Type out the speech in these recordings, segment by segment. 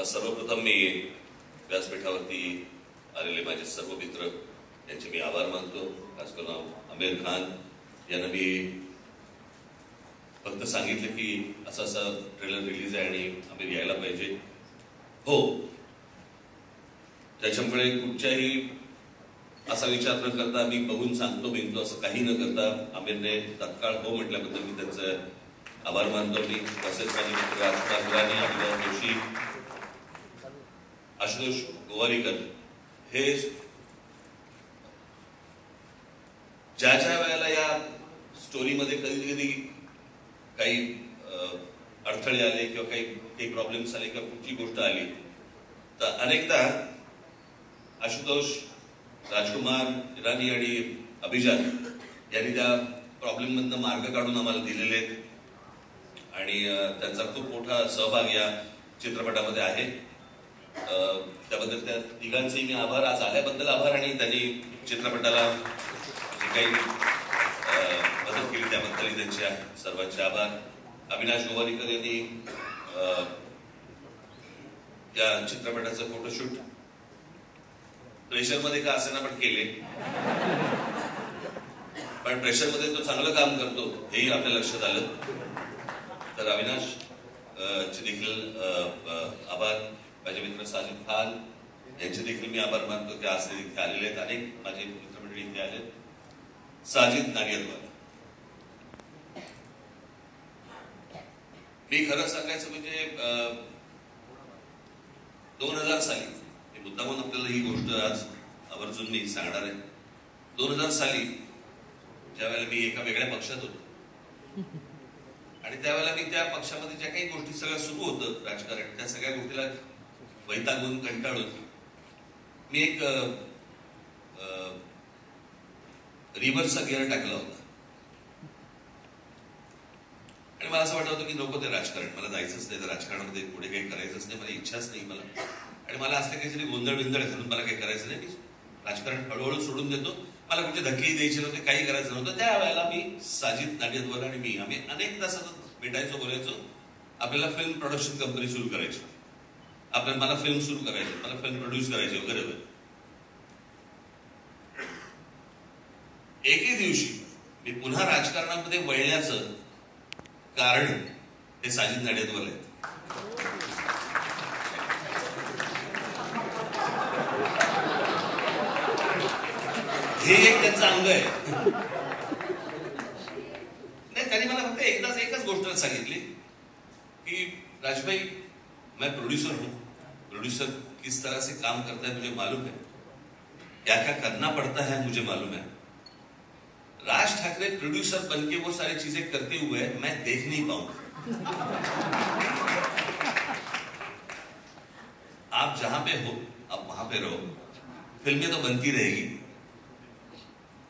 सर्वप्रथम मी व्यासपीठावरती आलेले माझे सर्व मित्र यांचे मी आभार मानतो. खास करून आमिर खान यांना मी फक्त सांगितलं की असा असा ट्रेलर रिलीज आहे आणि आमिर यायला पाहिजे. हो, त्याच्यामुळे कुठच्याही असा विचार न करता मी बघून सांगतो बिनतो असं काही न करता आमिरने तत्काळ हो म्हटल्याबद्दल मी त्यांचं आभार मानतो. मी तसेच माझे मित्र राजकुमार अभिनव जोशी, आशुतोष गोवारीकर हे ज्या ज्या वेळेला या स्टोरीमध्ये कधी कधी काही अडथळे आले किंवा काही प्रॉब्लेम्स आले किंवा कुठची गोष्ट आली तर अनेकदा आशुतोष, राजकुमार, इराणी आणि अभिजात यांनी त्या प्रॉब्लेम मधनं मार्ग काढून आम्हाला दिलेले आहेत आणि त्यांचा खूप मोठा सहभाग या चित्रपटामध्ये आहे. त्याबद्दल त्या तिघांचेही मी आभार, आज आल्याबद्दल आभार आणि त्यांनी चित्रपटाला जे काही मदत केली त्याबद्दलही त्यांच्या सर्वांचे आभार. अविनाश गोवारीकर यांनी या चित्रपटाचं फोटोशूट प्रेशरमध्ये का असेना पण केले, पण प्रेशरमध्ये तो चांगलं काम करतो हेही आपल्या लक्षात आलं. तर अविनाश चे देखील आभार. माझे मित्र साजिद खान यांचे देखील मी आभार मानतो की आज ते इथे आलेले आहेत. अनेक माझे मित्रमंडळी इथे आले. साजिद नारियलवाला, मी खरं सांगायचं म्हणजे 2000 साली, मी मुद्दामून आपल्याला ही गोष्ट आज आवर्जून मी सांगणार आहे. 2000 साली ज्या वेळेला मी एका वेगळ्या पक्षात होतो आणि त्यावेळेला मी त्या पक्षामध्ये ज्या काही गोष्टी सगळं सुरू होतं राजकारण, त्या सगळ्या गोष्टीला वैतागून कंटाळून मी एक रिव्हर्सचा गिअर टाकला होता आणि मला असं वाटत होतं की नको ते राजकारण, मला जायचंच नाही, तर राजकारणामध्ये पुढे काही करायचंच नाही, मला इच्छाच नाही मला. आणि मला असले काहीतरी गोंधळ बिंदळ घालून मला काही करायचं नाही, मी राजकारण हळूहळू सोडून देतो, मला कुठे धक्केही द्यायचे नव्हते, काही करायचं नव्हतं. त्यावेळेला मी साजिद नाडियादवाला आणि आम्ही अनेकदा सतत भेटायचो, बोलायचो. आपल्याला फिल्म प्रोडक्शन कंपनी सुरू करायची, मला फिल्म सुरू करायची, मला फिल्म प्रोड्यूस करायची वगैरे वगैरे. एके दिवशी मी पुन्हा राजकारणामध्ये वळण्याचं कारण हे साजिद नाडियादवाला आहेत. हे एक त्यांचं अंग आहे. नाही, त्यांनी मला फक्त एकच गोष्ट सांगितली कि राजभाई, मैं प्रोड्यूसर हूं, प्रोड्यूसर किस तरह से काम करता है मुझे मालूम है, क्या क्या करना पड़ता है मुझे मालूम है. राज ठाकरे प्रोड्यूसर बनके वो सारी चीजें करते हुए मैं देख नहीं पाऊंगा. आप जहां पे हो आप वहां पे रहो, फिल्में तो बनती रहेगी,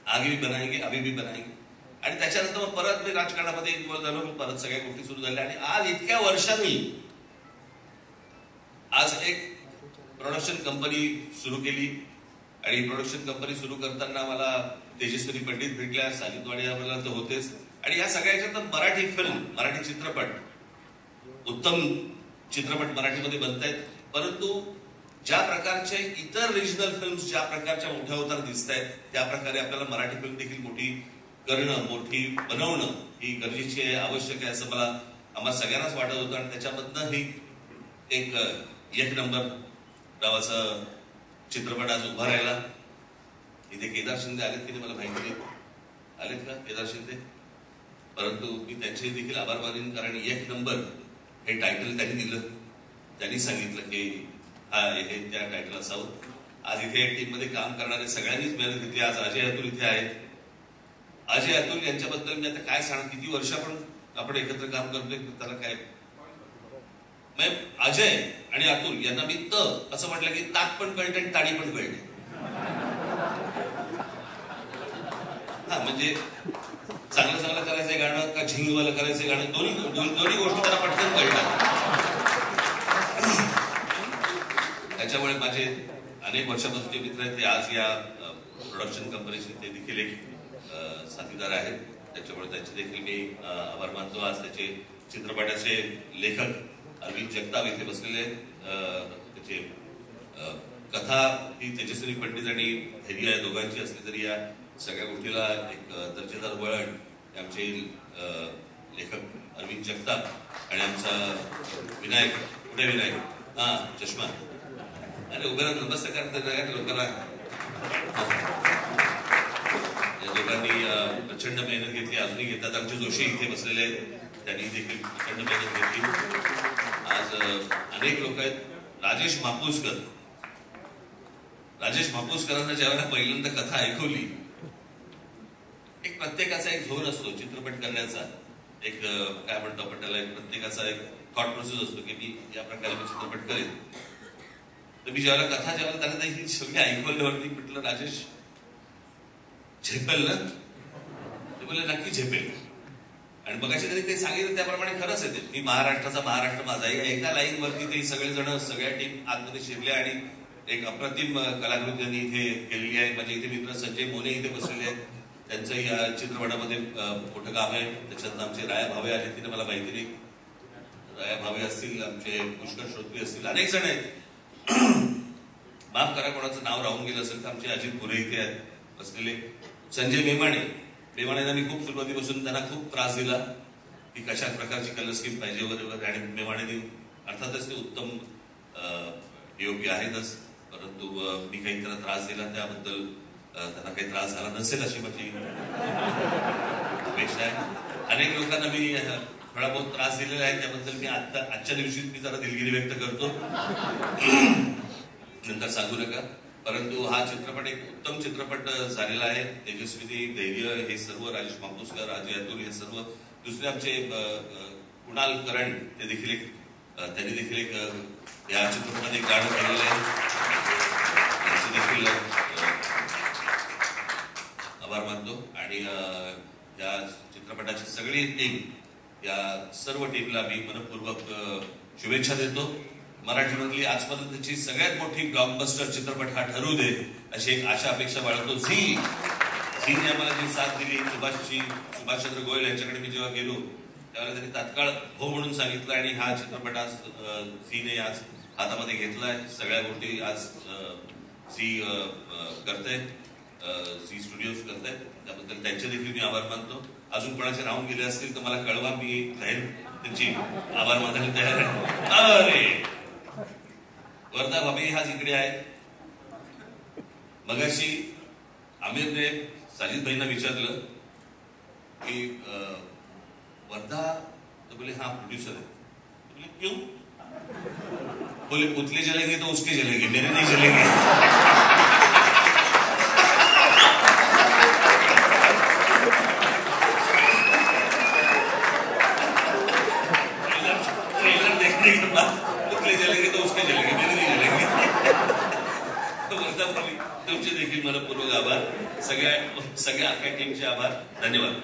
आगे भी बनाएंगे, अभी भी बनाएंगे. आणि त्याच्यानंतर मग परत मी राजकारणामध्ये इन्व्हॉल्व झालो, परत सगळ्या गोष्टी सुरू झाल्या आणि आज इतक्या वर्षांनी आज एक प्रोडक्शन कंपनी सुरू केली. आणि प्रोडक्शन कंपनी सुरू करताना मला तेजस्विनी पंडित भेटल्या, साजिद नाडियादवाला तर होतेच, आणि या सगळ्याच्या मराठी फिल्म, मराठी चित्रपट, उत्तम चित्रपट मराठीमध्ये बनतायत. परंतु ज्या प्रकारचे इतर रिजनल फिल्म्स ज्या प्रकारच्या मोठ्या होताना दिसत आहेत त्या प्रकारे आपल्याला मराठी फिल्म देखील मोठी करणं, मोठी बनवणं ही गरजेची आहे, आवश्यक आहे असं मला आम्हाला सगळ्यांनाच वाटत होतं. आणि त्याच्यामधनं ही एक नंबर नावाचा चित्रपट आज उभा राहिला. इथे केदार शिंदे आलेत की नाही मला माहिती नाही, आलेत का केदार शिंदे? परंतु मी त्यांचे देखील आभार मानेन, कारण एक नंबर हे टायटल त्यांनी दिलं, त्यांनी सांगितलं की हा हे त्या टायटल असावं. आज इथे टीम मध्ये काम करणारे सगळ्यांनीच मेहनत घेतली. आज अजय अतुल इथे आहेत. अजय अतुल यांच्याबद्दल मी आता काय सांग, किती वर्ष आपण एकत्र काम करतोय, त्याला काय. अजय आणि अतुल यांना मी असं म्हटलं की ताक पण कळते आणि ताडी पण कळते. हा, म्हणजे चांगलं करायचंय गाणं का झिंगवालं करायचंय गाणं, दोन्ही गोष्टी त्याला पटकन कळतात. त्याच्यामुळे माझे अनेक वर्षापासूनचे मित्र आहेत ते आज या प्रोडक्शन कंपनीचे ते देखील एक साथीदार आहेत. त्याच्यामुळे त्यांचे देखील मी आभार मानतो. आज त्याचे चित्रपटाचे लेखक अरविंद जगताप इथे बसलेले आहेत. त्याचे कथा ही तेजस्विनी पंडित आणि धैर्य या दोघांची असली तरी या सगळ्या गोष्टीला एक दर्जेदार वळण आमचे लेखक अरविंद जगताप आणि आमचा विनायक पुढे विनायक चष्मा अरे उभे नमस्कार करतात लोकांना या दोघांनी प्रचंड मेहनत घेतली अजूनही घेतात. आमचे जोशी इथे बसलेले आहेत त्यांनी देखील प्रचंड मेहनत घेतली. आज अनेक लोक आहेत. राजेश मापुसकरांना ज्यावेळेला पहिल्यांदा कथा ऐकवली एक प्रत्येकाचा एक झोन असतो चित्रपट करण्याचा एक काय म्हणतो आपण त्याला एक प्रत्येकाचा एक थॉट प्रोसेस असतो की मी या प्रकारे मी चित्रपट करेन. तर मी ज्यावेळेला त्यांना ही सगळी ऐकवल्यावरती म्हटलं राजेश झेपेल ना ते बोलले नक्की झेपेल. आणि मगाशी तरी ते सांगितलं त्याप्रमाणे खरंच येते. मी महाराष्ट्र माझा एका लाईन वरती ते सगळेजण सगळ्या टीम आतमध्ये शिरल्या आणि एक अप्रतिम कलाकृती त्यांनी इथे केलेली आहे. माझे इथे मित्र संजय मोने इथे बसलेले आहेत. त्यांचं या चित्रपटामध्ये मोठं काम आहे. त्याच्यात आमचे राया भावे आले तिने मला माहिती नाही. राया भावे असतील आमचे पुष्कर श्रोत्री असतील अनेक जण आहेत. माफ करा कोणाचं नाव राहून गेलं असेल तर आमचे अजित पुरे इथे आहेत बसलेले. संजय मेमाणेंना मी खूप सुरुवातीपासून त्यांना खूप त्रास दिला की कशा प्रकारची कलर स्कीम पाहिजे वगैरे आणि मेमाणेंनी अर्थातच ते उत्तम योग्य आहेतच परंतु मी काही त्यांना त्रास दिला त्याबद्दल त्यांना काही त्रास झाला नसेल अशी माझी अपेक्षा आहे. अनेक लोकांना मी थोडा बहुत त्रास दिलेला आहे त्याबद्दल मी आजच्या दिवशी मी जरा दिलगिरी व्यक्त करतो. नंतर सांगू नका. परंतु हा चित्रपट एक उत्तम चित्रपट झालेला आहे. तेजस्विनी धैर्य हे सर्व राजेश मापुसकर अजय अतुल हे सर्व दुसरे आमचे कुणाल करण ते देखील त्यांनी देखील एक या चित्रपटात एक गाणं केलेलं आहे. त्यांचे देखील आभार मानतो. आणि या चित्रपटाची सगळी टीम या सर्व टीमला मी मनपूर्वक शुभेच्छा देतो. मराठीमधली आजपर्यंतची सगळ्यात मोठी ब्लॉकबस्टर चित्रपट हा ठरू दे अशी एक आशा अपेक्षा बाळगतो. झीने आम्हाला जी साथ दिली सुभाषचंद्र गोयल यांच्याकडे मी जेव्हा गेलो त्यावेळेला त्यांनी तात्काळ हो म्हणून सांगितलं आणि हा चित्रपट आज झीने आज हातामध्ये घेतलाय. सगळ्या गोष्टी आज झी करताय झी स्टुडिओज करतायत त्याबद्दल त्यांचे देखील मी आभार मानतो. अजून कोणाचे राहून गेले असतील तर मला कळवा मी त्यांची आभार मानायला तयार आहे. अरे वर्धा भाभी आज इकडे आहे. मगाशी आमिरने साजिद भाईंना विचारलं की वर्धा तो बोले हाँ प्रोड्यूसर है. तो बोले क्यों? बोले पुतले जलेंगे तो उसके जलेंगे मेरे नहीं जलेंगे. ट्रेलर देखने के बाद पुतले जलेंगे तो उसके जलेंगे मेरे नहीं जलेंगे. तो वर्धा भाभी तुमचे देखील मनपूर्वक आभार. सगळ्या अख्ख्या टीमचे आभार. धन्यवाद.